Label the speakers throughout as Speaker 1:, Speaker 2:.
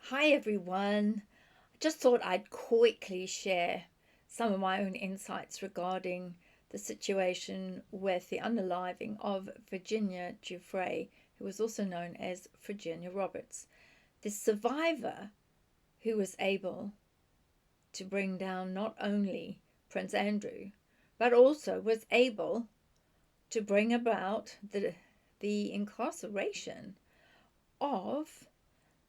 Speaker 1: Hi everyone. I just thought I'd quickly share some of my own insights regarding the situation with the unaliving of Virginia Giuffre, who was also known as Virginia Roberts, the survivor who was able to bring down not only Prince Andrew, but also was able to bring about the incarceration of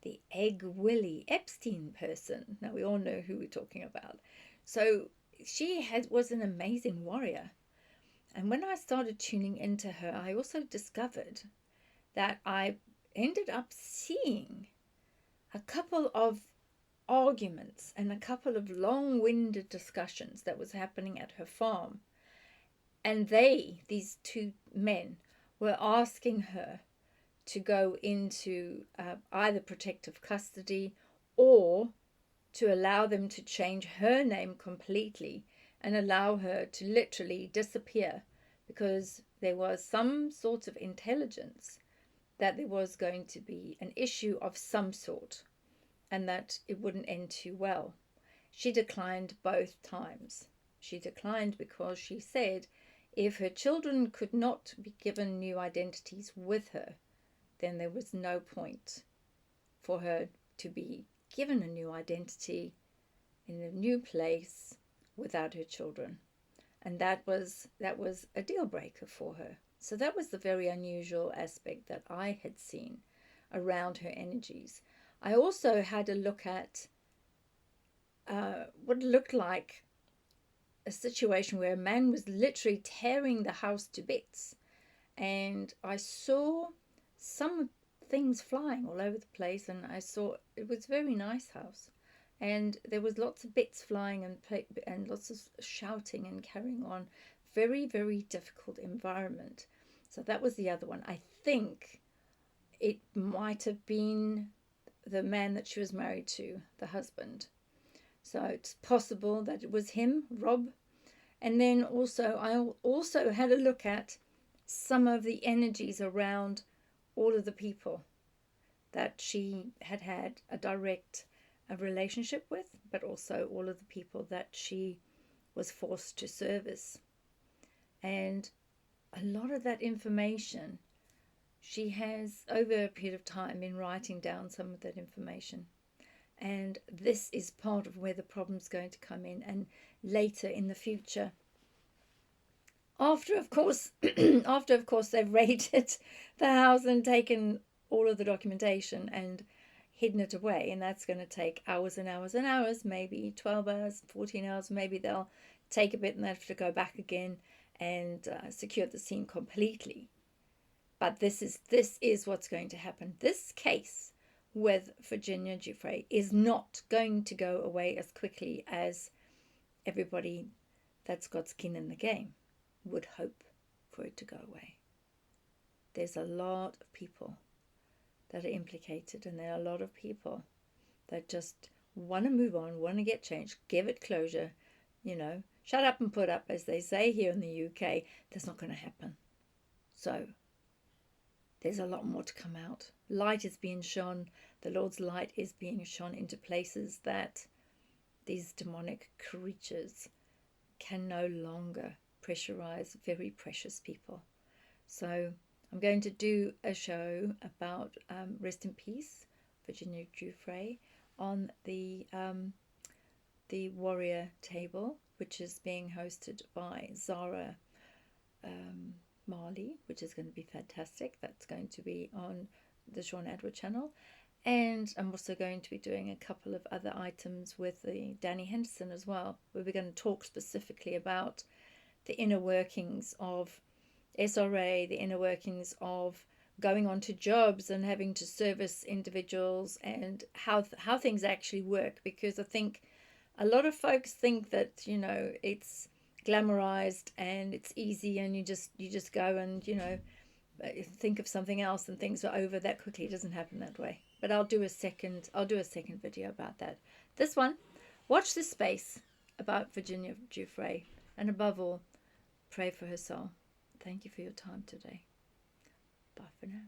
Speaker 1: the Egg Willie Epstein person. Now we all know who we're talking about. So was an amazing warrior. And when I started tuning into her, I also discovered that I ended up seeing a couple of arguments and a couple of long-winded discussions that was happening at her farm. And these two men, were asking her to go into either protective custody or to allow them to change her name completely and allow her to literally disappear, because there was some sort of intelligence that there was going to be an issue of some sort and that it wouldn't end too well. She declined both times. She declined because she said if her children could not be given new identities with her, then there was no point for her to be given a new identity in a new place without her children. And that was a deal breaker for her. So that was the very unusual aspect that I had seen around her energies. I also had a look at what looked like a situation where a man was literally tearing the house to bits. And I saw some things flying all over the place, and I saw it was a very nice house, and there was lots of bits flying and lots of shouting and carrying on. Very, very difficult environment. So that was the other one. I think it might have been the man that she was married to, the husband. So it's possible that it was him, Rob. And then I also had a look at some of the energies around all of the people that she had a direct relationship with, but also all of the people that she was forced to service. And a lot of that information, she has, over a period of time, been writing down some of that information. And this is part of where the problem's going to come in, and later in the future. After, of course, they've raided the house and taken all of the documentation and hidden it away, and that's going to take hours and hours and hours, maybe 12 hours, 14 hours. Maybe they'll take a bit and they have to go back again and secure the scene completely. But this is what's going to happen. This case with Virginia Giuffre is not going to go away as quickly as everybody that's got skin in the game would hope for it to go away. There's a lot of people that are implicated, and there are a lot of people that just want to move on, want to get changed, give it closure, shut up and put up, as they say here in the UK. That's not going to happen. So there's a lot more to come out. Light is being shone. The Lord's light is being shone into places that these demonic creatures can no longer pressurize very precious people. So I'm going to do a show about Rest in Peace, Virginia Giuffre, on the Warrior Table, which is being hosted by Zara Marley, which is going to be fantastic. That's going to be on the Sean Edward channel. And I'm also going to be doing a couple of other items with the Danny Henderson as well, where we're going to talk specifically about the inner workings of SRA, the inner workings of going on to jobs and having to service individuals, and how things actually work. Because I think a lot of folks think that it's glamorized and it's easy, and you just go and think of something else and things are over that quickly. It doesn't happen that way. But I'll do a second video about that. This one, watch this space about Virginia Giuffre, and above all, pray for her soul. Thank you for your time today. Bye for now.